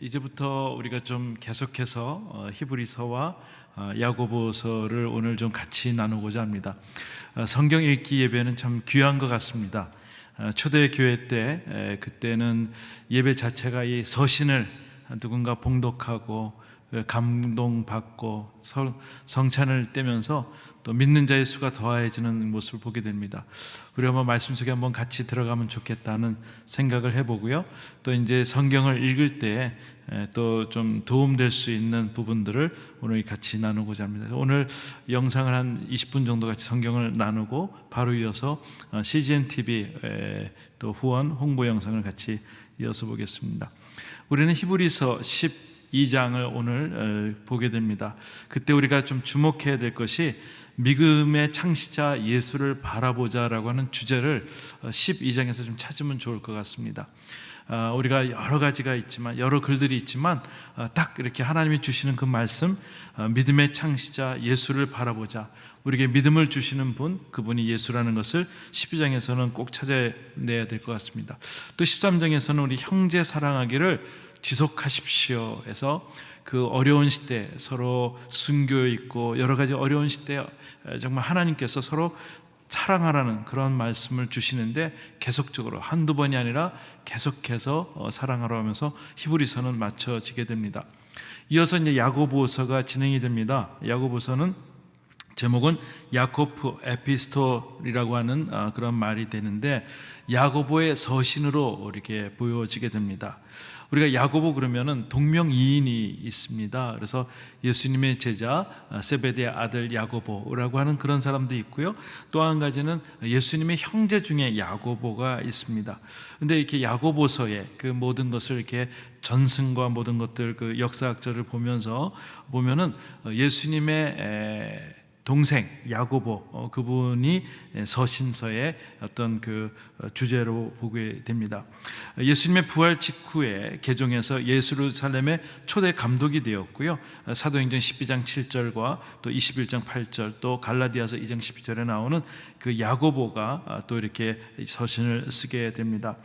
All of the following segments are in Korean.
이제부터 우리가 좀 계속해서 히브리서와 야고보서를 오늘 좀 같이 나누고자 합니다. 성경 읽기 예배는 참 귀한 것 같습니다. 초대 교회 때 그때는 예배 자체가 이 서신을 누군가 봉독하고 감동받고 성찬을 떼면서 또 믿는 자의 수가 더해지는 모습을 보게 됩니다. 우리 한번 말씀 속에 한번 같이 들어가면 좋겠다는 생각을 해보고요. 또 이제 성경을 읽을 때 또 좀 도움될 수 있는 부분들을 오늘 같이 나누고자 합니다. 오늘 영상을 한 20분 정도 같이 성경을 나누고 바로 이어서 CGN TV 또 후원 홍보 영상을 같이 이어서 보겠습니다. 우리는 히브리서 12장을 오늘 보게 됩니다. 그때 우리가 좀 주목해야 될 것이 믿음의 창시자 예수를 바라보자라고 하는 주제를 12장에서 좀 찾으면 좋을 것 같습니다. 우리가 여러 가지가 있지만, 여러 글들이 있지만 딱 이렇게 하나님이 주시는 그 말씀, 믿음의 창시자 예수를 바라보자, 우리에게 믿음을 주시는 분, 그분이 예수라는 것을 12장에서는 꼭 찾아내야 될 것 같습니다. 또 13장에서는 우리 형제 사랑하기를 지속하십시오 해서 그 어려운 시대, 서로 순교 있고 여러 가지 어려운 시대에 정말 하나님께서 서로 사랑하라는 그런 말씀을 주시는데, 계속적으로 한두 번이 아니라 계속해서 사랑하라 하면서 히브리서는 맞춰지게 됩니다. 이어서 이제 야고보서가 진행이 됩니다. 야고보서는 제목은 야코프 에피스톨이라고 하는 그런 말이 되는데, 야고보의 서신으로 이렇게 보여지게 됩니다. 우리가 야고보 그러면은 동명이인이 있습니다. 그래서 예수님의 제자 세베대의 아들 야고보라고 하는 그런 사람도 있고요. 또 한 가지는 예수님의 형제 중에 야고보가 있습니다. 근데 이렇게 야고보서에 그 모든 것을 이렇게 전승과 모든 것들 그 역사학자를 보면서 보면은 예수님의 동생 야고보, 그분이 서신서의 어떤 그 주제로 보게 됩니다. 예수님의 부활 직후에 개종해서 예루살렘의 초대 감독이 되었고요. 사도행전 12장 7절과 또 21장 8절, 또 갈라디아서 2장 12절에 나오는 그 야고보가 또 이렇게 서신을 쓰게 됩니다.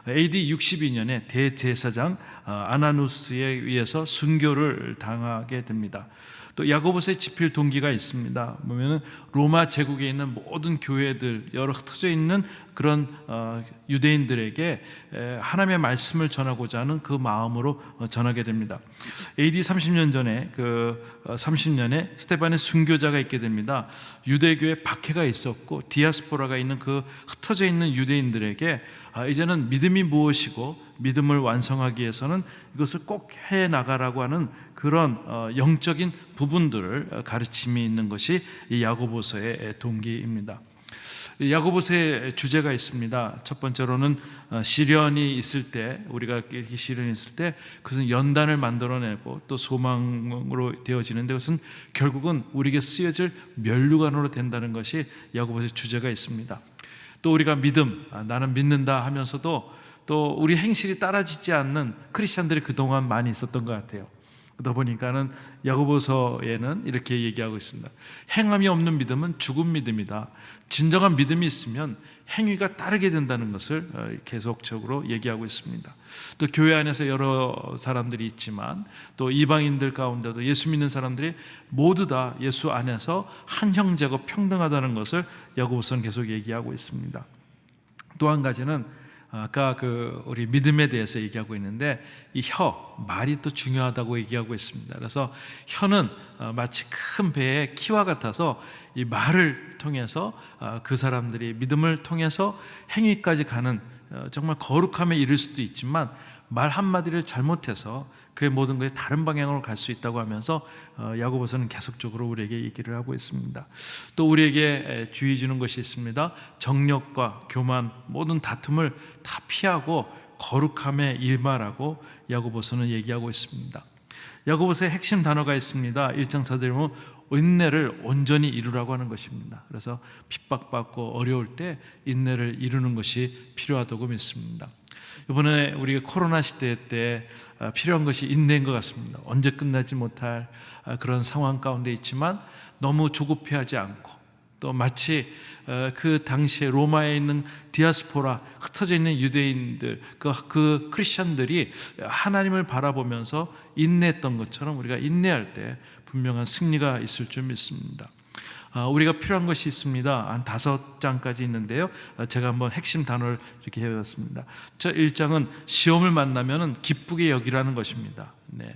AD 62년에 대제사장 아나누스에 의해서 순교를 당하게 됩니다. 또 야고보서에 집필 동기가 있습니다. 보면은 로마 제국에 있는 모든 교회들, 여러 흩어져 있는 그런 유대인들에게 하나님의 말씀을 전하고자 하는 그 마음으로 전하게 됩니다. AD 30년 전에 30년에 스데반의 순교자가 있게 됩니다. 유대교에 박해가 있었고 디아스포라가 있는 그 흩어져 있는 유대인들에게 이제는 믿음이 무엇이고 믿음을 완성하기 위해서는 이것을 꼭 해나가라고 하는 그런 영적인 부분들을 가르침이 있는 것이 이 야고보서의 동기입니다. 야고보서의 주제가 있습니다. 첫 번째로는 시련이 있을 때, 우리가 이렇게 시련이 있을 때 그것은 연단을 만들어내고 또 소망으로 되어지는데, 그것은 결국은 우리에게 쓰여질 면류관으로 된다는 것이 야고보서의 주제가 있습니다. 또 우리가 믿음, 나는 믿는다 하면서도 또 우리 행실이 따라지지 않는 크리스찬들이 그동안 많이 있었던 것 같아요. 그러다 보니까는 야고보서에는 이렇게 얘기하고 있습니다. 행함이 없는 믿음은 죽은 믿음이다. 진정한 믿음이 있으면 행위가 따르게 된다는 것을 계속적으로 얘기하고 있습니다. 또 교회 안에서 여러 사람들이 있지만 또 이방인들 가운데도 예수 믿는 사람들이 모두 다 예수 안에서 한 형제고 평등하다는 것을 야고보서는 계속 얘기하고 있습니다. 또 한 가지는 아까 우리 믿음에 대해서 얘기하고 있는데, 이 말이 또 중요하다고 얘기하고 있습니다. 그래서 혀는 마치 큰 배의 키와 같아서 이 말을 통해서 그 사람들이 믿음을 통해서 행위까지 가는, 정말 거룩함에 이를 수도 있지만 말 한마디를 잘못해서 그의 모든 것이 다른 방향으로 갈 수 있다고 하면서 야고보서는 계속적으로 우리에게 얘기를 하고 있습니다. 또 우리에게 주의 주는 것이 있습니다. 정력과 교만, 모든 다툼을 다 피하고 거룩함에 일말하고 야고보서는 얘기하고 있습니다. 야고보서의 핵심 단어가 있습니다. 1장 4절에 보면 인내를 온전히 이루라고 하는 것입니다. 그래서 핍박받고 어려울 때 인내를 이루는 것이 필요하다고 믿습니다. 이번에 우리가 코로나 시대 때 필요한 것이 인내인 것 같습니다. 언제 끝나지 못할 그런 상황 가운데 있지만 너무 조급해하지 않고 또 마치 그 당시에 로마에 있는 디아스포라, 흩어져 있는 유대인들, 그 크리스천들이 하나님을 바라보면서 인내했던 것처럼 우리가 인내할 때 분명한 승리가 있을 줄 믿습니다. 우리가 필요한 것이 있습니다. 한 5장까지 있는데요, 제가 한번 핵심 단어를 이렇게 해봤습니다. 저 1장은 시험을 만나면 기쁘게 여기라는 것입니다.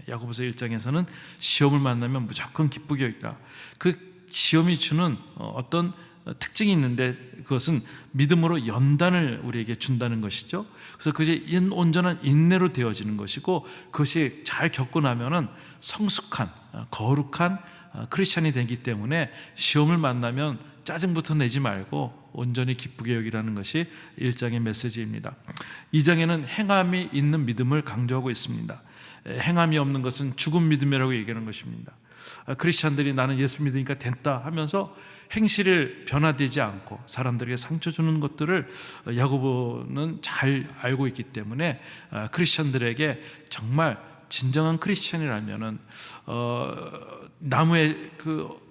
야고보서 1장에서는 시험을 만나면 무조건 기쁘게 여기라. 그 시험이 주는 어떤 특징이 있는데, 그것은 믿음으로 연단을 우리에게 준다는 것이죠. 그래서 그것이 온전한 인내로 되어지는 것이고, 그것이 잘 겪고 나면은 성숙한, 거룩한 크리스찬이 되기 때문에 시험을 만나면 짜증부터 내지 말고 온전히 기쁘게 여기라는 것이 1장의 메시지입니다. 2장에는 행함이 있는 믿음을 강조하고 있습니다. 행함이 없는 것은 죽은 믿음이라고 얘기하는 것입니다. 크리스찬들이 나는 예수 믿으니까 됐다 하면서 행실을 변화되지 않고 사람들에게 상처 주는 것들을 야고보는 잘 알고 있기 때문에 크리스찬들에게 정말 진정한 크리스찬이라면은 나무에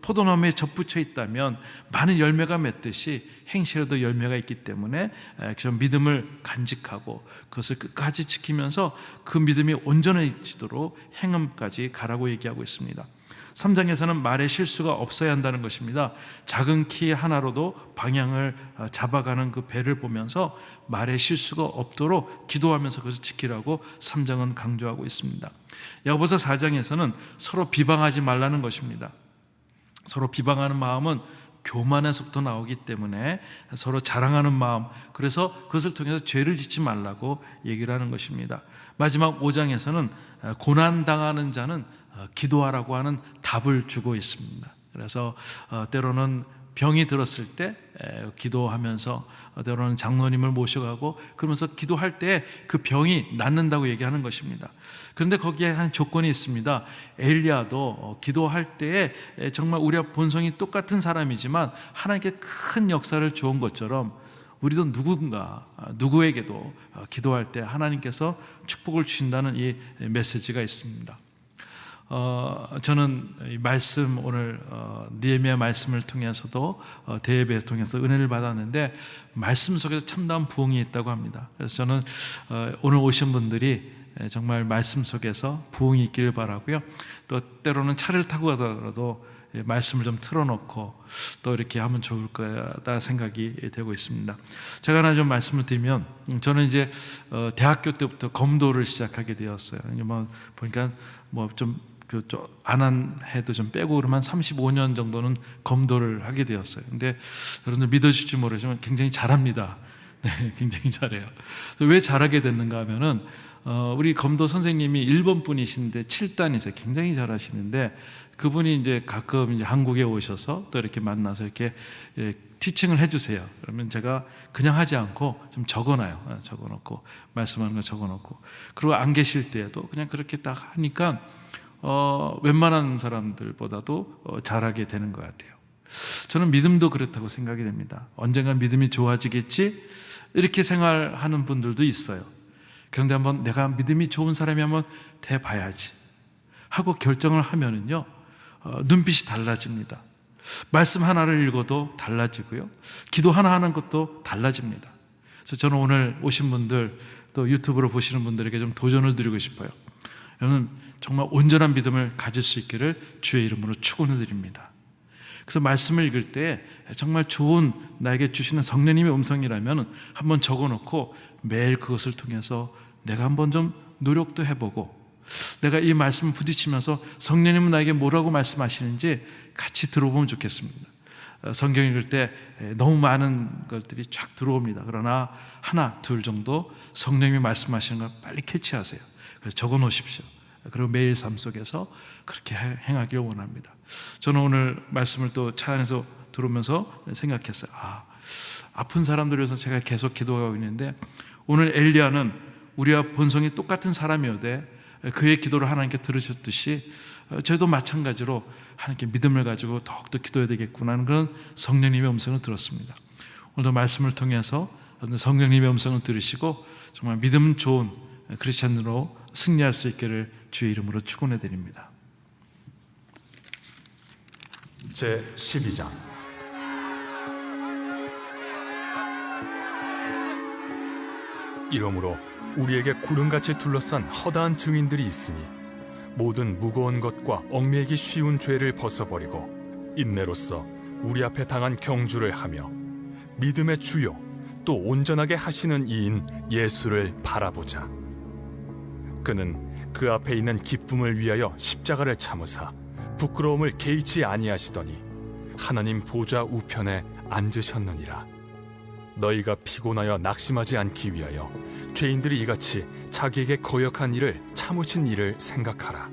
포도나무에 접붙여 있다면 많은 열매가 맺듯이 행실에도 열매가 있기 때문에 그런 믿음을 간직하고 그것을 끝까지 지키면서 그 믿음이 온전해지도록 행함까지 가라고 얘기하고 있습니다. 3장에서는 말에 실수가 없어야 한다는 것입니다. 작은 키 하나로도 방향을 잡아가는 그 배를 보면서 말에 실수가 없도록 기도하면서 그것을 지키라고 3장은 강조하고 있습니다. 야고보서 4장에서는 서로 비방하지 말라는 것입니다. 서로 비방하는 마음은 교만에서부터 나오기 때문에 서로 자랑하는 마음, 그래서 그것을 통해서 죄를 짓지 말라고 얘기를 하는 것입니다. 마지막 5장에서는 고난당하는 자는 기도하라고 하는 답을 주고 있습니다. 그래서 때로는 병이 들었을 때 기도하면서, 때로는 장로님을 모셔가고 그러면서 기도할 때 그 병이 낫는다고 얘기하는 것입니다. 그런데 거기에 한 조건이 있습니다. 엘리야도 기도할 때에 정말 우리와 본성이 똑같은 사람이지만 하나님께 큰 역사를 주은 것처럼 우리도 누구에게도 기도할 때 하나님께서 축복을 주신다는 이 메시지가 있습니다. 저는 이 말씀, 오늘 느헤미야 말씀을 통해서도 대예배 통해서 은혜를 받았는데, 말씀 속에서 참다운 부흥이 있다고 합니다. 그래서 저는 오늘 오신 분들이 정말 말씀 속에서 부흥이 있기를 바라고요. 또 때로는 차를 타고 가더라도 말씀을 좀 틀어놓고 또 이렇게 하면 좋을 거다 생각이 되고 있습니다. 제가 하나 좀 말씀을 드리면, 저는 이제 대학교 때부터 검도를 시작하게 되었어요. 보니까 안 한 해도 좀 빼고 그러면 35년 정도는 검도를 하게 되었어요. 근데 여러분들 믿어주실지 모르지만 굉장히 잘합니다. 네, 굉장히 잘해요. 왜 잘하게 됐는가 하면은 우리 검도 선생님이 일본 분이신데 7단이세요. 굉장히 잘하시는데 그분이 이제 가끔 이제 한국에 오셔서 또 이렇게 만나서 이렇게 티칭을 해주세요. 그러면 제가 그냥 하지 않고 좀 적어놔요. 적어놓고 말씀하는 거 적어놓고, 그리고 안 계실 때에도 그냥 그렇게 딱 하니까 웬만한 사람들보다도 잘하게 되는 것 같아요. 저는 믿음도 그렇다고 생각이 됩니다. 언젠간 믿음이 좋아지겠지 이렇게 생각하는 분들도 있어요. 그런데 한번 내가 믿음이 좋은 사람이 한번 돼봐야지 하고 결정을 하면은요, 눈빛이 달라집니다. 말씀 하나를 읽어도 달라지고요, 기도 하나 하는 것도 달라집니다. 그래서 저는 오늘 오신 분들, 또 유튜브로 보시는 분들에게 좀 도전을 드리고 싶어요. 여러분 정말 온전한 믿음을 가질 수 있기를 주의 이름으로 축원을 드립니다. 그래서 말씀을 읽을 때 정말 좋은 나에게 주시는 성령님의 음성이라면 한번 적어놓고 매일 그것을 통해서 내가 한번 좀 노력도 해보고, 내가 이 말씀을 부딪히면서 성령님은 나에게 뭐라고 말씀하시는지 같이 들어보면 좋겠습니다. 성경 읽을 때 너무 많은 것들이 쫙 들어옵니다. 그러나 하나, 둘 정도 성령님이 말씀하시는 걸 빨리 캐치하세요. 그래서 적어 놓으십시오. 그리고 매일 삶 속에서 그렇게 행하기를 원합니다. 저는 오늘 말씀을 또 차 안에서 들으면서 생각했어요. 아픈 사람들을 위해서 제가 계속 기도하고 있는데, 오늘 엘리야는 우리와 본성이 똑같은 사람이어도 그의 기도를 하나님께 들으셨듯이 저희도 마찬가지로 하나님께 믿음을 가지고 더욱더 기도해야 되겠구나 하는 그런 성령님의 음성을 들었습니다. 오늘도 말씀을 통해서 성령님의 음성을 들으시고 정말 믿음 좋은 크리스찬으로 승리할 수 있기를 주의 이름으로 축원해 드립니다. 제 12장 이러므로 우리에게 구름같이 둘러싼 허다한 증인들이 있으니 모든 무거운 것과 얽매이기 쉬운 죄를 벗어버리고 인내로써 우리 앞에 당한 경주를 하며 믿음의 주요 또 온전하게 하시는 이인 예수를 바라보자. 그는 그 앞에 있는 기쁨을 위하여 십자가를 참으사 부끄러움을 개의치 아니하시더니 하나님 보좌 우편에 앉으셨느니라. 너희가 피곤하여 낙심하지 않기 위하여 죄인들이 이같이 자기에게 거역한 일을 참으신 일을 생각하라.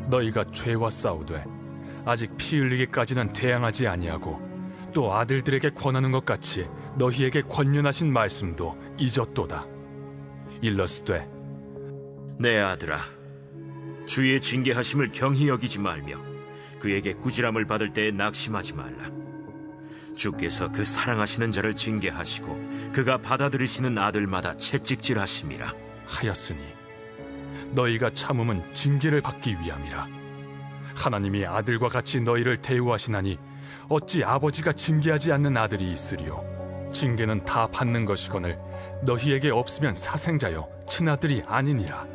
너희가 죄와 싸우되 아직 피 흘리기까지는 대항하지 아니하고 또 아들들에게 권하는 것 같이 너희에게 권면하신 말씀도 잊었도다. 일러스되 내 아들아, 주의 징계하심을 경히 여기지 말며 그에게 꾸지람을 받을 때에 낙심하지 말라. 주께서 그 사랑하시는 자를 징계하시고 그가 받아들이시는 아들마다 채찍질하심이라 하였으니 너희가 참음은 징계를 받기 위함이라. 하나님이 아들과 같이 너희를 대우하시나니 어찌 아버지가 징계하지 않는 아들이 있으리요. 징계는 다 받는 것이거늘 너희에게 없으면 사생자여 친아들이 아니니라.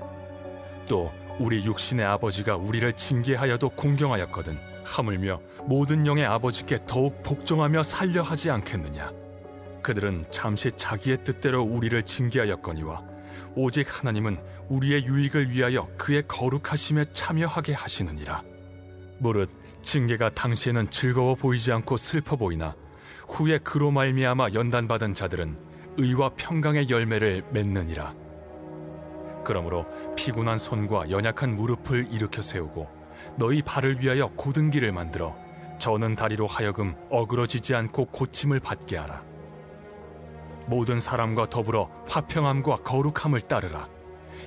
또 우리 육신의 아버지가 우리를 징계하여도 공경하였거든 하물며 모든 영의 아버지께 더욱 복종하며 살려 하지 않겠느냐. 그들은 잠시 자기의 뜻대로 우리를 징계하였거니와 오직 하나님은 우리의 유익을 위하여 그의 거룩하심에 참여하게 하시느니라. 무릇 징계가 당시에는 즐거워 보이지 않고 슬퍼 보이나 후에 그로 말미암아 연단받은 자들은 의와 평강의 열매를 맺느니라. 그러므로 피곤한 손과 연약한 무릎을 일으켜 세우고 너희 발을 위하여 곧은 길을 만들어 저는 다리로 하여금 어그러지지 않고 고침을 받게 하라. 모든 사람과 더불어 화평함과 거룩함을 따르라.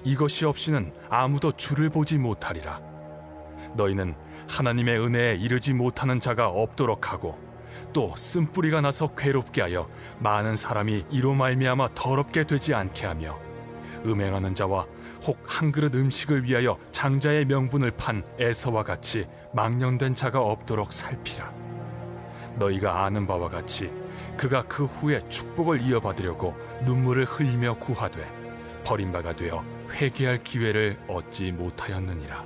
이것이 없이는 아무도 주를 보지 못하리라. 너희는 하나님의 은혜에 이르지 못하는 자가 없도록 하고 또 쓴뿌리가 나서 괴롭게 하여 많은 사람이 이로 말미암아 더럽게 되지 않게 하며 음행하는 자와 혹 한 그릇 음식을 위하여 장자의 명분을 판 에서와 같이 망령된 자가 없도록 살피라. 너희가 아는 바와 같이 그가 그 후에 축복을 이어받으려고 눈물을 흘리며 구하되 버림바가 되어 회개할 기회를 얻지 못하였느니라.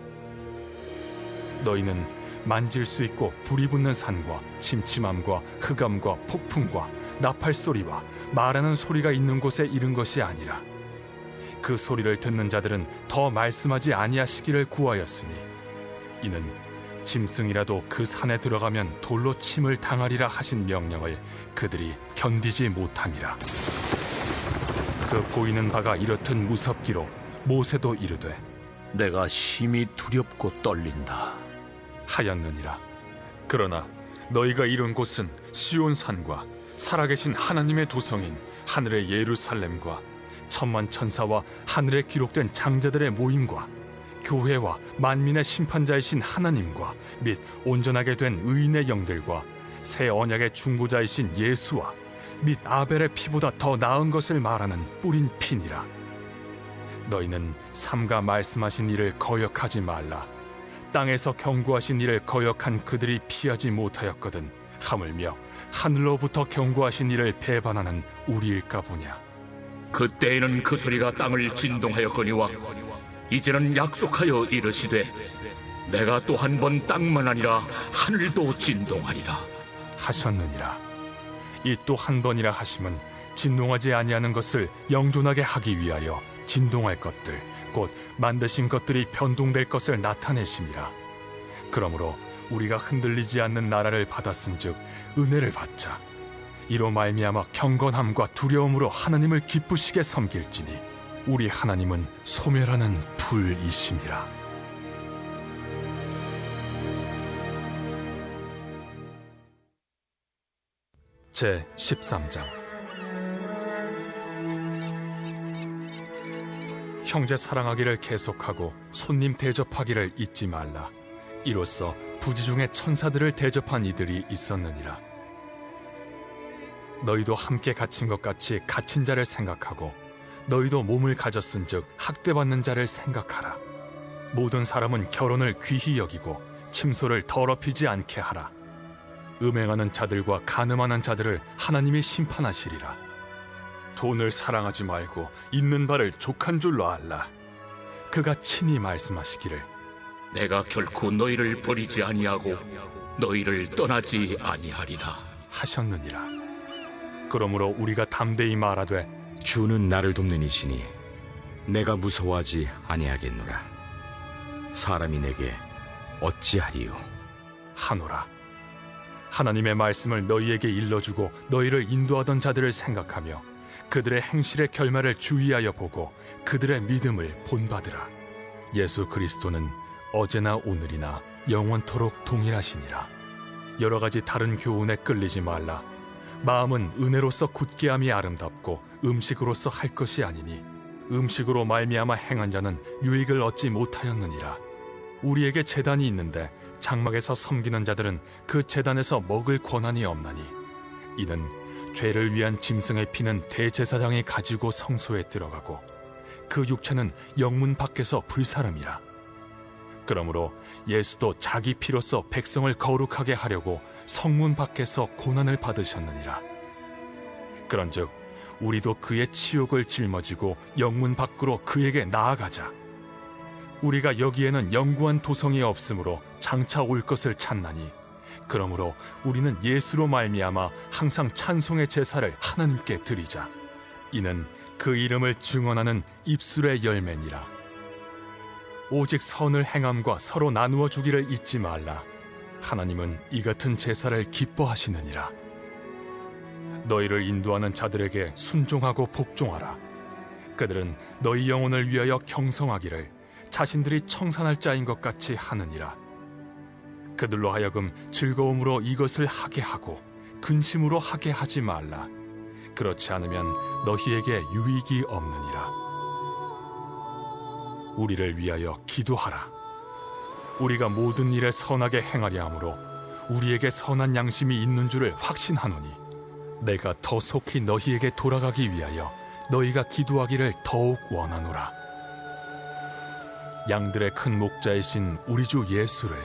너희는 만질 수 있고 불이 붙는 산과 침침함과 흑암과 폭풍과 나팔소리와 말하는 소리가 있는 곳에 이른 것이 아니라 그 소리를 듣는 자들은 더 말씀하지 아니하시기를 구하였으니 이는 짐승이라도 그 산에 들어가면 돌로 침을 당하리라 하신 명령을 그들이 견디지 못함이라. 그 보이는 바가 이렇듯 무섭기로 모세도 이르되 내가 심히 두렵고 떨린다 하였느니라. 그러나 너희가 이룬 곳은 시온산과 살아계신 하나님의 도성인 하늘의 예루살렘과 천만 천사와 하늘에 기록된 장자들의 모임과 교회와 만민의 심판자이신 하나님과 및 온전하게 된 의인의 영들과 새 언약의 중보자이신 예수와 및 아벨의 피보다 더 나은 것을 말하는 뿌린 피니라. 너희는 삼가 말씀하신 일을 거역하지 말라. 땅에서 경고하신 일을 거역한 그들이 피하지 못하였거든 하물며 하늘로부터 경고하신 일을 배반하는 우리일까 보냐. 그때에는 그 소리가 땅을 진동하였거니와 이제는 약속하여 이르시되 내가 또 한 번 땅만 아니라 하늘도 진동하리라 하셨느니라. 이 또 한 번이라 하심은 진동하지 아니하는 것을 영존하게 하기 위하여 진동할 것들 곧 만드신 것들이 변동될 것을 나타내심이라. 그러므로 우리가 흔들리지 않는 나라를 받았은즉 은혜를 받자. 이로 말미암아 경건함과 두려움으로 하나님을 기쁘시게 섬길지니 우리 하나님은 소멸하는 불이심이라. 제 13장. 형제 사랑하기를 계속하고 손님 대접하기를 잊지 말라. 이로써 부지 중에 천사들을 대접한 이들이 있었느니라. 너희도 함께 갇힌 것 같이 갇힌 자를 생각하고 너희도 몸을 가졌은즉 학대받는 자를 생각하라. 모든 사람은 결혼을 귀히 여기고 침소를 더럽히지 않게 하라. 음행하는 자들과 간음하는 자들을 하나님이 심판하시리라. 돈을 사랑하지 말고 있는 바를 족한 줄로 알라. 그가 친히 말씀하시기를 내가 결코 너희를 버리지 아니하고 너희를 떠나지 아니하리라 하셨느니라. 그러므로 우리가 담대히 말하되 주는 나를 돕는 이시니 내가 무서워하지 아니하겠노라. 사람이 내게 어찌하리요? 하노라. 하나님의 말씀을 너희에게 일러주고 너희를 인도하던 자들을 생각하며 그들의 행실의 결말을 주의하여 보고 그들의 믿음을 본받으라. 예수 그리스도는 어제나 오늘이나 영원토록 동일하시니라. 여러 가지 다른 교훈에 끌리지 말라. 마음은 은혜로서 굳게함이 아름답고 음식으로서 할 것이 아니니 음식으로 말미암아 행한 자는 유익을 얻지 못하였느니라. 우리에게 제단이 있는데 장막에서 섬기는 자들은 그 제단에서 먹을 권한이 없나니 이는 죄를 위한 짐승의 피는 대제사장이 가지고 성소에 들어가고 그 육체는 영문 밖에서 불사름이라. 그러므로 예수도 자기 피로써 백성을 거룩하게 하려고 성문 밖에서 고난을 받으셨느니라. 그런즉 우리도 그의 치욕을 짊어지고 영문 밖으로 그에게 나아가자. 우리가 여기에는 영구한 도성이 없으므로 장차 올 것을 찾나니 그러므로 우리는 예수로 말미암아 항상 찬송의 제사를 하나님께 드리자. 이는 그 이름을 증언하는 입술의 열매니라. 오직 선을 행함과 서로 나누어 주기를 잊지 말라. 하나님은 이 같은 제사를 기뻐하시느니라. 너희를 인도하는 자들에게 순종하고 복종하라. 그들은 너희 영혼을 위하여 경성하기를 자신들이 청산할 자인 것 같이 하느니라. 그들로 하여금 즐거움으로 이것을 하게 하고 근심으로 하게 하지 말라. 그렇지 않으면 너희에게 유익이 없느니라. 우리를 위하여 기도하라. 우리가 모든 일에 선하게 행하려 하므로 우리에게 선한 양심이 있는 줄을 확신하노니 내가 더 속히 너희에게 돌아가기 위하여 너희가 기도하기를 더욱 원하노라. 양들의 큰 목자이신 우리 주 예수를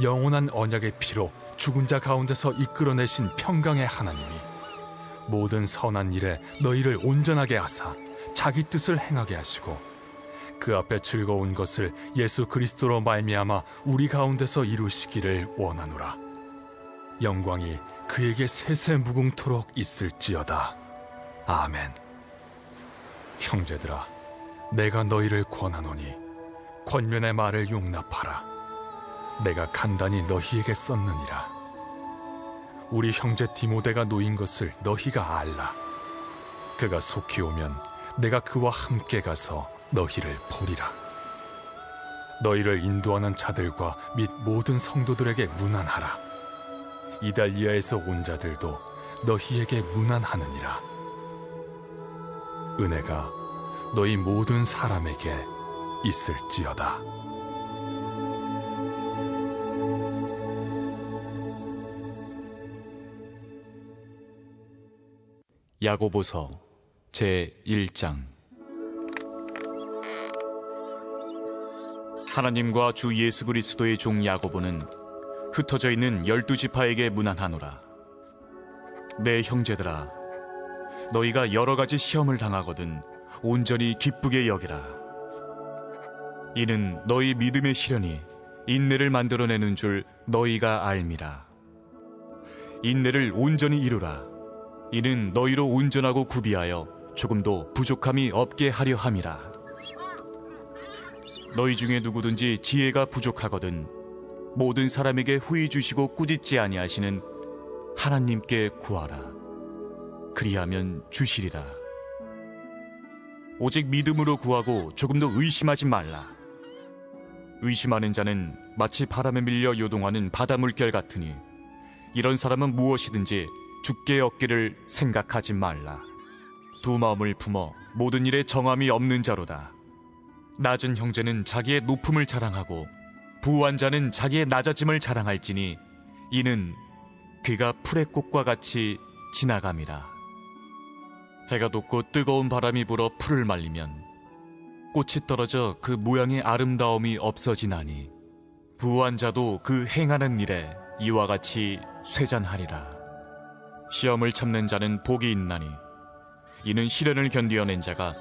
영원한 언약의 피로 죽은 자 가운데서 이끌어내신 평강의 하나님이 모든 선한 일에 너희를 온전하게 하사 자기 뜻을 행하게 하시고 그 앞에 즐거운 것을 예수 그리스도로 말미암아 우리 가운데서 이루시기를 원하노라. 영광이 그에게 세세 무궁토록 있을지어다. 아멘. 형제들아, 내가 너희를 권하노니 권면의 말을 용납하라. 내가 간단히 너희에게 썼느니라. 우리 형제 디모데가 놓인 것을 너희가 알라. 그가 속히 오면 내가 그와 함께 가서 너희를 보리라. 너희를 인도하는 자들과 및 모든 성도들에게 문안하라. 이달리아에서 온 자들도 너희에게 문안하느니라. 은혜가 너희 모든 사람에게 있을지어다. 야고보서 제1장. 하나님과 주 예수 그리스도의 종 야고보는 흩어져 있는 12지파에게 문안하노라. 내 형제들아, 너희가 여러 가지 시험을 당하거든 온전히 기쁘게 여기라. 이는 너희 믿음의 시련이 인내를 만들어내는 줄 너희가 알미라. 인내를 온전히 이루라. 이는 너희로 온전하고 구비하여 조금도 부족함이 없게 하려 함이라. 너희 중에 누구든지 지혜가 부족하거든 모든 사람에게 후히 주시고 꾸짖지 아니하시는 하나님께 구하라. 그리하면 주시리라. 오직 믿음으로 구하고 조금도 의심하지 말라. 의심하는 자는 마치 바람에 밀려 요동하는 바다 물결 같으니 이런 사람은 무엇이든지 죽게 얻기를 생각하지 말라. 두 마음을 품어 모든 일에 정함이 없는 자로다. 낮은 형제는 자기의 높음을 자랑하고 부한 자는 자기의 낮아짐을 자랑할지니 이는 그가 풀의 꽃과 같이 지나감이라. 해가 돋고 뜨거운 바람이 불어 풀을 말리면 꽃이 떨어져 그 모양의 아름다움이 없어지나니 부한 자도 그 행하는 일에 이와 같이 쇠잔하리라. 시험을 참는 자는 복이 있나니 이는 시련을 견디어낸 자가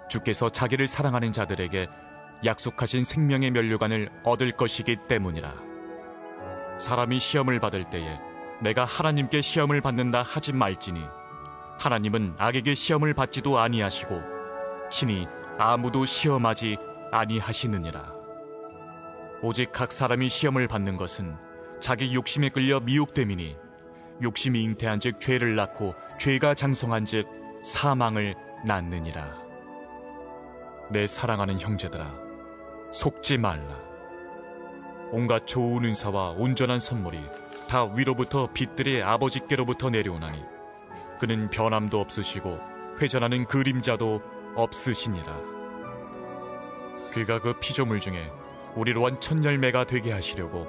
주께서 자기를 사랑하는 자들에게 약속하신 생명의 면류관을 얻을 것이기 때문이라. 사람이 시험을 받을 때에 내가 하나님께 시험을 받는다 하지 말지니 하나님은 악에게 시험을 받지도 아니하시고 친히 아무도 시험하지 아니하시느니라. 오직 각 사람이 시험을 받는 것은 자기 욕심에 끌려 미혹됨이니 욕심이 잉태한 즉 죄를 낳고 죄가 장성한 즉 사망을 낳느니라. 내 사랑하는 형제들아, 속지 말라. 온갖 좋은 은사와 온전한 선물이 다 위로부터 빛들의 아버지께로부터 내려오나니 그는 변함도 없으시고 회전하는 그림자도 없으시니라. 그가 그 피조물 중에 우리로 한 첫 열매가 되게 하시려고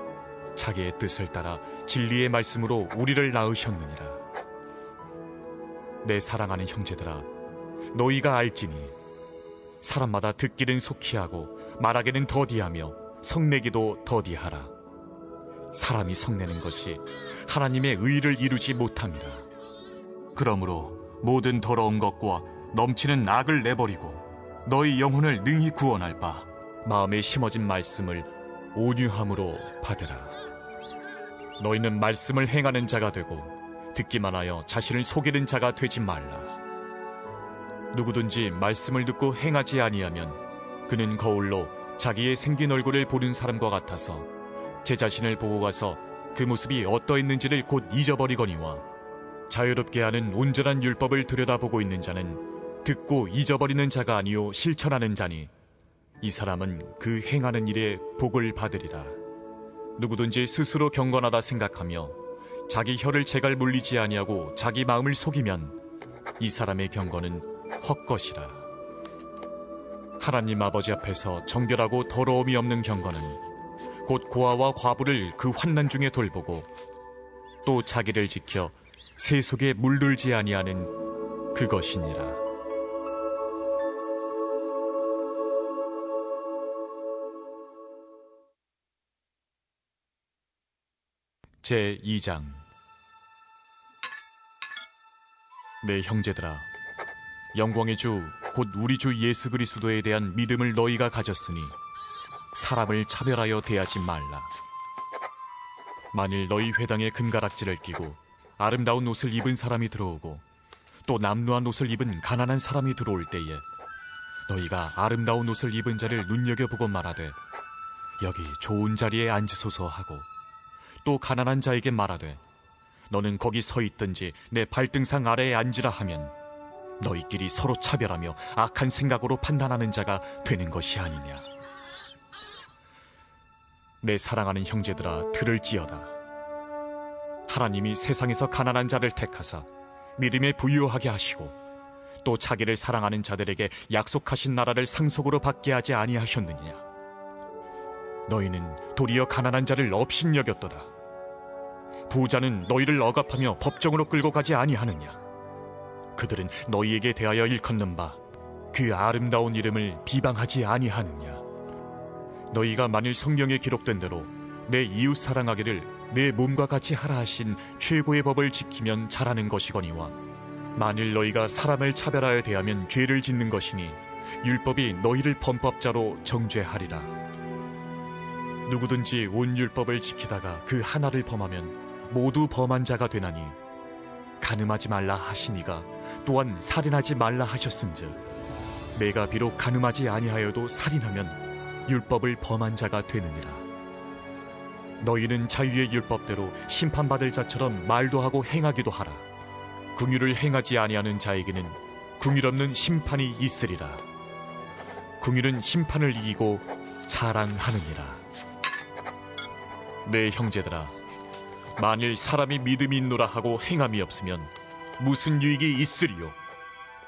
자기의 뜻을 따라 진리의 말씀으로 우리를 낳으셨느니라. 내 사랑하는 형제들아, 너희가 알지니 사람마다 듣기는 속히 하고 말하기는 더디하며 성내기도 더디하라. 사람이 성내는 것이 하나님의 의를 이루지 못함이라. 그러므로 모든 더러운 것과 넘치는 악을 내버리고 너희 영혼을 능히 구원할 바 마음에 심어진 말씀을 온유함으로 받으라. 너희는 말씀을 행하는 자가 되고 듣기만 하여 자신을 속이는 자가 되지 말라. 누구든지 말씀을 듣고 행하지 아니하면 그는 거울로 자기의 생긴 얼굴을 보는 사람과 같아서 제 자신을 보고 가서 그 모습이 어떠했는지를 곧 잊어버리거니와 자유롭게 하는 온전한 율법을 들여다보고 있는 자는 듣고 잊어버리는 자가 아니요 실천하는 자니 이 사람은 그 행하는 일에 복을 받으리라. 누구든지 스스로 경건하다 생각하며 자기 혀를 제갈 물리지 아니하고 자기 마음을 속이면 이 사람의 경건은 헛것이라. 하나님 아버지 앞에서 정결하고 더러움이 없는 경건은 곧 고아와 과부를 그 환난 중에 돌보고 또 자기를 지켜 새 속에 물들지 아니하는 그것이니라. 제2장. 내 형제들아, 영광의 주 곧 우리 주 예수 그리스도에 대한 믿음을 너희가 가졌으니 사람을 차별하여 대하지 말라. 만일 너희 회당에 금가락지를 끼고 아름다운 옷을 입은 사람이 들어오고 또 남루한 옷을 입은 가난한 사람이 들어올 때에 너희가 아름다운 옷을 입은 자를 눈여겨보고 말하되 여기 좋은 자리에 앉으소서 하고 또 가난한 자에게 말하되 너는 거기 서 있든지 내 발등상 아래에 앉으라 하면 너희끼리 서로 차별하며 악한 생각으로 판단하는 자가 되는 것이 아니냐. 내 사랑하는 형제들아, 들을지어다. 하나님이 세상에서 가난한 자를 택하사 믿음에 부유하게 하시고 또 자기를 사랑하는 자들에게 약속하신 나라를 상속으로 받게 하지 아니하셨느냐. 너희는 도리어 가난한 자를 업신여겼도다. 부자는 너희를 억압하며 법정으로 끌고 가지 아니하느냐. 그들은 너희에게 대하여 일컫는 바 그 아름다운 이름을 비방하지 아니하느냐. 너희가 만일 성경에 기록된 대로 내 이웃 사랑하기를 내 몸과 같이 하라 하신 최고의 법을 지키면 잘하는 것이거니와 만일 너희가 사람을 차별하여 대하면 죄를 짓는 것이니 율법이 너희를 범법자로 정죄하리라. 누구든지 온 율법을 지키다가 그 하나를 범하면 모두 범한 자가 되나니 간음하지 말라 하시니가 또한 살인하지 말라 하셨음즉 내가 비록 간음하지 아니하여도 살인하면 율법을 범한 자가 되느니라. 너희는 자유의 율법대로 심판받을 자처럼 말도 하고 행하기도 하라. 긍휼을 행하지 아니하는 자에게는 긍휼 없는 심판이 있으리라. 긍휼은 심판을 이기고 자랑하느니라. 내 형제들아, 만일 사람이 믿음이 있노라 하고 행함이 없으면 무슨 유익이 있으리요?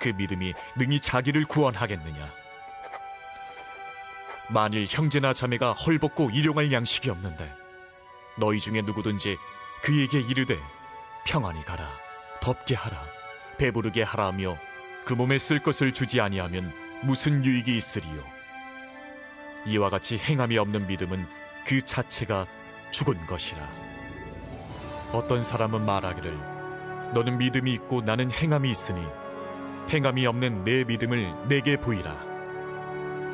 그 믿음이 능히 자기를 구원하겠느냐? 만일 형제나 자매가 헐벗고 일용할 양식이 없는데 너희 중에 누구든지 그에게 이르되 평안히 가라, 덥게 하라, 배부르게 하라 하며 그 몸에 쓸 것을 주지 아니하면 무슨 유익이 있으리요? 이와 같이 행함이 없는 믿음은 그 자체가 죽은 것이라. 어떤 사람은 말하기를 너는 믿음이 있고 나는 행함이 있으니 행함이 없는 내 믿음을 내게 보이라.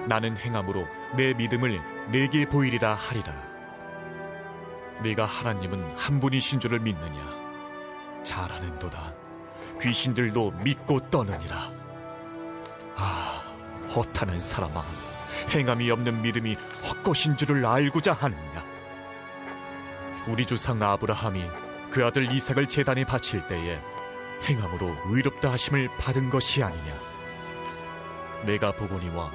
나는 행함으로 내 믿음을 내게 보이리라 하리라. 네가 하나님은 한 분이신 줄을 믿느냐? 잘하는도다. 귀신들도 믿고 떠느니라. 아, 허탄한 사람아, 행함이 없는 믿음이 헛것인 줄을 알고자 하느냐? 우리 조상 아브라함이 그 아들 이삭을 제단에 바칠 때에 행함으로 의롭다 하심을 받은 것이 아니냐? 내가 보거니와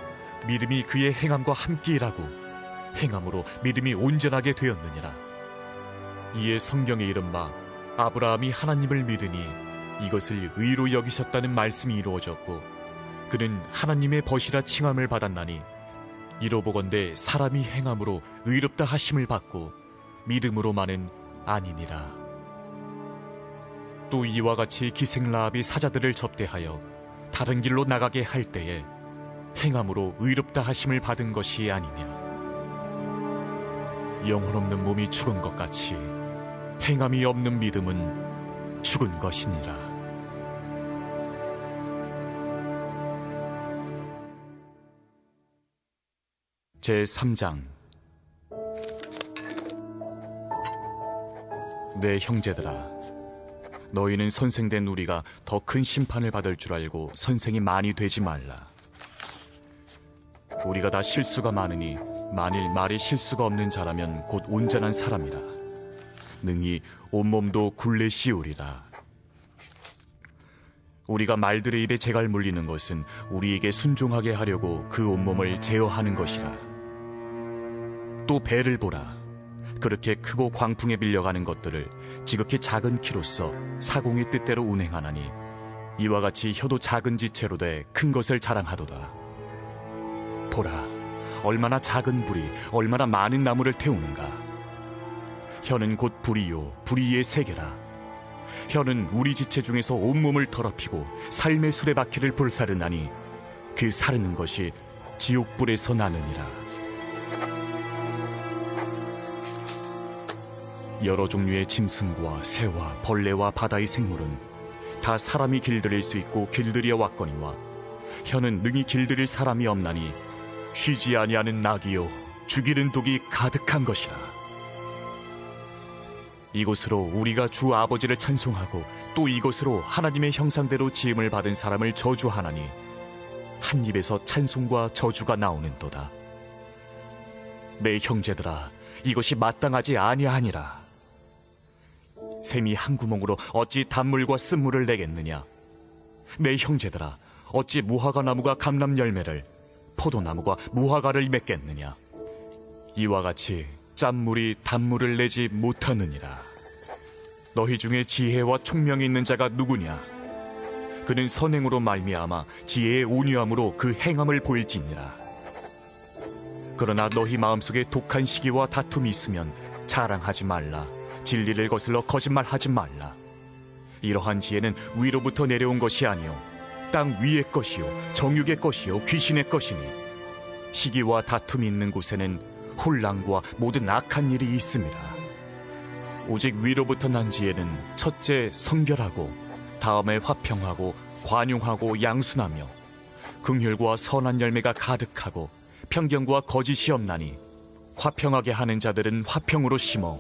믿음이 그의 행함과 함께 일하고 행함으로 믿음이 온전하게 되었느니라. 이에 성경에 이른 바 아브라함이 하나님을 믿으니 이것을 의로 여기셨다는 말씀이 이루어졌고 그는 하나님의 벗이라 칭함을 받았나니 이로 보건대 사람이 행함으로 의롭다 하심을 받고 믿음으로만은 아니니라. 또 이와 같이 기생라합이 사자들을 접대하여 다른 길로 나가게 할 때에 행함으로 의롭다 하심을 받은 것이 아니냐. 영혼 없는 몸이 죽은 것 같이 행함이 없는 믿음은 죽은 것이니라. 제3장. 내 형제들아, 너희는 선생된 우리가 더 큰 심판을 받을 줄 알고 선생이 많이 되지 말라. 우리가 다 실수가 많으니 만일 말에 실수가 없는 자라면 곧 온전한 사람이라. 능히 온몸도 굴레 씌우리라. 우리가 말들의 입에 재갈 물리는 것은 우리에게 순종하게 하려고 그 온몸을 제어하는 것이라. 또 배를 보라. 그렇게 크고 광풍에 밀려가는 것들을 지극히 작은 키로서 사공의 뜻대로 운행하나니 이와 같이 혀도 작은 지체로 돼 큰 것을 자랑하도다. 보라, 얼마나 작은 불이 얼마나 많은 나무를 태우는가. 혀는 곧 불이요 불이의 세계라. 혀는 우리 지체 중에서 온몸을 더럽히고 삶의 수레바퀴를 불사르나니 그 사르는 것이 지옥불에서 나느니라. 여러 종류의 짐승과 새와 벌레와 바다의 생물은 다 사람이 길들일 수 있고 길들여 왔거니와 혀는 능히 길들일 사람이 없나니 쉬지 아니하는 낙이요 죽이는 독이 가득한 것이라. 이곳으로 우리가 주 아버지를 찬송하고 또 이곳으로 하나님의 형상대로 지음을 받은 사람을 저주하나니 한 입에서 찬송과 저주가 나오는도다. 내 형제들아, 이것이 마땅하지 아니하니라. 샘이 한 구멍으로 어찌 단물과 쓴물을 내겠느냐? 내 형제들아, 어찌 무화과 나무가 감람 열매를 포도나무가 무화과를 맺겠느냐? 이와 같이 짠물이 단물을 내지 못하느니라. 너희 중에 지혜와 총명이 있는 자가 누구냐? 그는 선행으로 말미암아 지혜의 온유함으로 그 행함을 보일지니라. 그러나 너희 마음속에 독한 시기와 다툼이 있으면 자랑하지 말라. 진리를 거슬러 거짓말하지 말라. 이러한 지혜는 위로부터 내려온 것이 아니요 땅 위의 것이요 정육의 것이요 귀신의 것이니 시기와 다툼이 있는 곳에는 혼란과 모든 악한 일이 있음이라. 오직 위로부터 난 지혜는 첫째 성결하고 다음에 화평하고 관용하고 양순하며 긍휼과 선한 열매가 가득하고 편견과 거짓이 없나니 화평하게 하는 자들은 화평으로 심어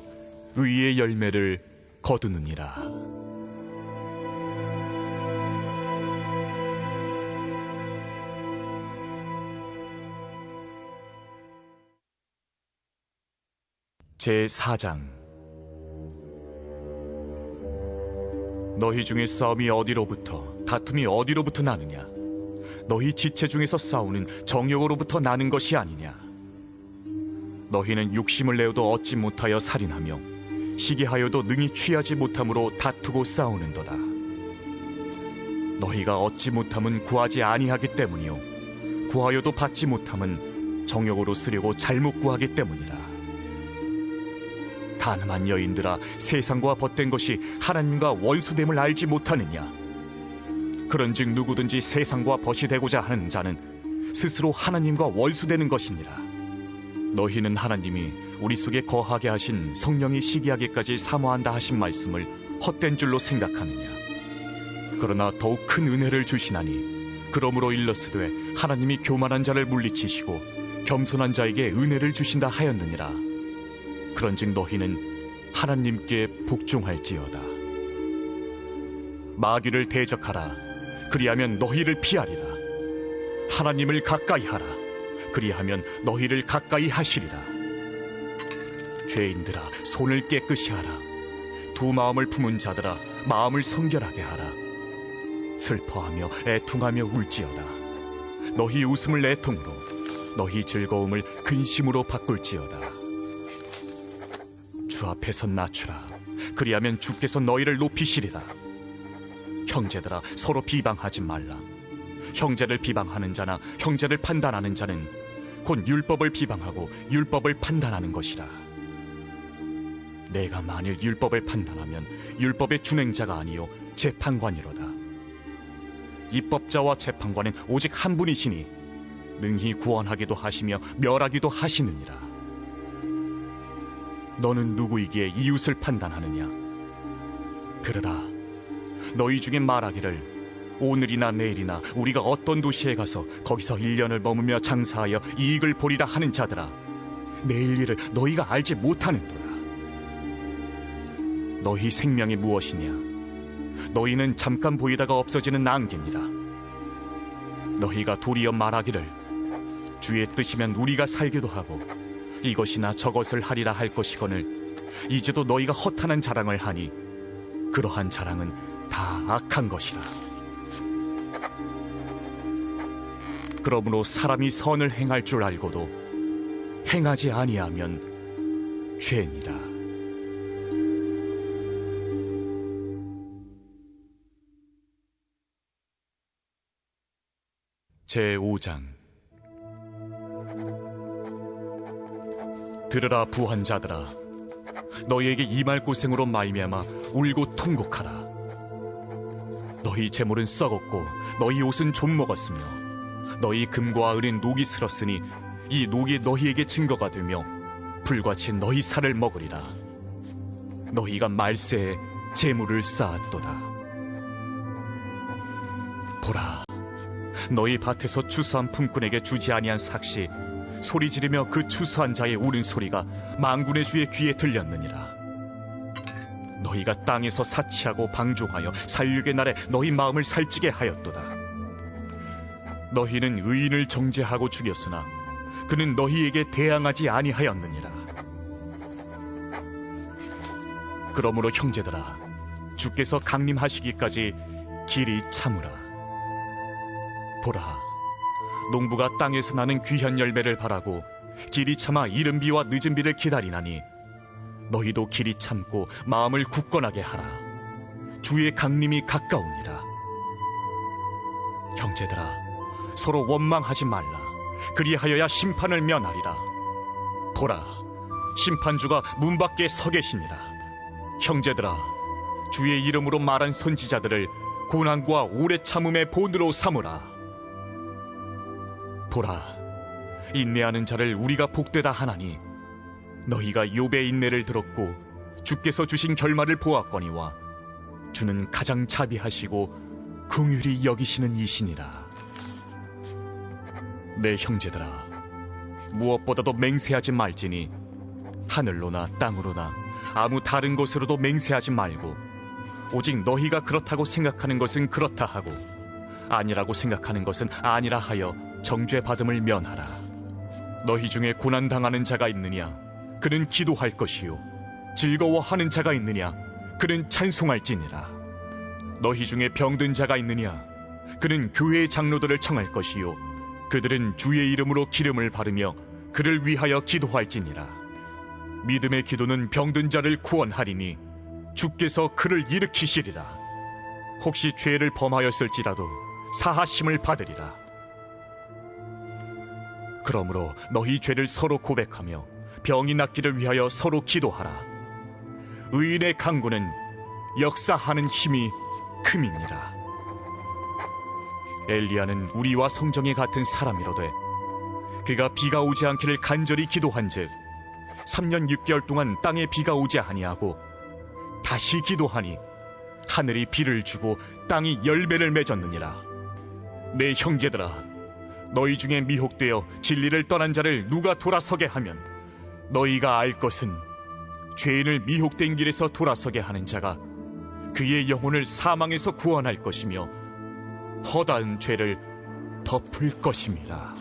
의의 열매를 거두느니라. 제4장. 너희 중에 싸움이 어디로부터 다툼이 어디로부터 나느냐? 너희 지체 중에서 싸우는 정욕으로부터 나는 것이 아니냐? 너희는 욕심을 내어도 얻지 못하여 살인하며 시기하여도 능히 취하지 못함으로 다투고 싸우는도다. 너희가 얻지 못함은 구하지 아니하기 때문이요 구하여도 받지 못함은 정욕으로 쓰려고 잘못 구하기 때문이라. 가늠한 여인들아, 세상과 벗된 것이 하나님과 원수됨을 알지 못하느냐? 그런즉 누구든지 세상과 벗이 되고자 하는 자는 스스로 하나님과 원수되는 것이니라. 너희는 하나님이 우리 속에 거하게 하신 성령이 시기하기까지 사모한다 하신 말씀을 헛된 줄로 생각하느냐? 그러나 더욱 큰 은혜를 주시나니 그러므로 일러스되 하나님이 교만한 자를 물리치시고 겸손한 자에게 은혜를 주신다 하였느니라. 그런즉 너희는 하나님께 복종할지어다. 마귀를 대적하라. 그리하면 너희를 피하리라. 하나님을 가까이 하라. 그리하면 너희를 가까이 하시리라. 죄인들아, 손을 깨끗이 하라. 두 마음을 품은 자들아, 마음을 성결하게 하라. 슬퍼하며 애통하며 울지어다. 너희 웃음을 애통으로, 너희 즐거움을 근심으로 바꿀지어다. 주 앞에서 낮추라. 그리하면 주께서 너희를 높이시리라. 형제들아, 서로 비방하지 말라. 형제를 비방하는 자나 형제를 판단하는 자는 곧 율법을 비방하고 율법을 판단하는 것이라. 내가 만일 율법을 판단하면 율법의 준행자가 아니요 재판관이로다. 입법자와 재판관은 오직 한 분이시니 능히 구원하기도 하시며 멸하기도 하시느니라. 너는 누구이기에 이웃을 판단하느냐? 들으라. 너희 중에 말하기를 오늘이나 내일이나 우리가 어떤 도시에 가서 거기서 1년을 머무며 장사하여 이익을 보리라 하는 자들아, 내일 일을 너희가 알지 못하는도다. 너희 생명이 무엇이냐? 너희는 잠깐 보이다가 없어지는 안개니라. 너희가 도리어 말하기를 주의 뜻이면 우리가 살기도 하고 이것이나 저것을 하리라 할 것이거늘 이제도 너희가 허탄한 자랑을 하니 그러한 자랑은 다 악한 것이라. 그러므로 사람이 선을 행할 줄 알고도 행하지 아니하면 죄니라. 제5장. 들으라 부한 자들아, 너희에게 임할 고생으로 말미암아 울고 통곡하라. 너희 재물은 썩었고 너희 옷은 좀 먹었으며 너희 금과 은은 녹이 슬었으니 이 녹이 너희에게 증거가 되며 불같이 너희 살을 먹으리라. 너희가 말세에 재물을 쌓았도다. 보라, 너희 밭에서 추수한 품꾼에게 주지 아니한 삭시 소리 지르며 그 추수한 자의 우는 소리가 만군의 주의 귀에 들렸느니라. 너희가 땅에서 사치하고 방종하여 살육의 날에 너희 마음을 살찌게 하였도다. 너희는 의인을 정죄하고 죽였으나 그는 너희에게 대항하지 아니하였느니라. 그러므로 형제들아, 주께서 강림하시기까지 길이 참으라. 보라, 농부가 땅에서 나는 귀한 열매를 바라고 길이 참아 이른 비와 늦은 비를 기다리나니 너희도 길이 참고 마음을 굳건하게 하라. 주의 강림이 가까우니라. 형제들아, 서로 원망하지 말라. 그리하여야 심판을 면하리라. 보라, 심판주가 문 밖에 서 계시니라. 형제들아, 주의 이름으로 말한 선지자들을 고난과 오래 참음의 본으로 삼으라. 보라, 인내하는 자를 우리가 복되다 하나니 너희가 욥의 인내를 들었고 주께서 주신 결말을 보았거니와 주는 가장 자비하시고 긍휼히 여기시는 이시니라. 내 형제들아, 무엇보다도 맹세하지 말지니 하늘로나 땅으로나 아무 다른 곳으로도 맹세하지 말고 오직 너희가 그렇다고 생각하는 것은 그렇다 하고 아니라고 생각하는 것은 아니라 하여 정죄받음을 면하라. 너희 중에 고난당하는 자가 있느냐? 그는 기도할 것이요. 즐거워하는 자가 있느냐? 그는 찬송할지니라. 너희 중에 병든 자가 있느냐? 그는 교회의 장로들을 청할 것이요. 그들은 주의 이름으로 기름을 바르며 그를 위하여 기도할지니라. 믿음의 기도는 병든 자를 구원하리니 주께서 그를 일으키시리라. 혹시 죄를 범하였을지라도 사하심을 받으리라. 그러므로 너희 죄를 서로 고백하며 병이 낫기를 위하여 서로 기도하라. 의인의 강구는 역사하는 힘이 큼이니라. 엘리야는 우리와 성정이 같은 사람이로되 그가 비가 오지 않기를 간절히 기도한즉 3년 6개월 동안 땅에 비가 오지 아니하고 다시 기도하니 하늘이 비를 주고 땅이 열매를 맺었느니라. 내 형제들아, 너희 중에 미혹되어 진리를 떠난 자를 누가 돌아서게 하면 너희가 알 것은 죄인을 미혹된 길에서 돌아서게 하는 자가 그의 영혼을 사망에서 구원할 것이며 허다한 죄를 덮을 것임이라.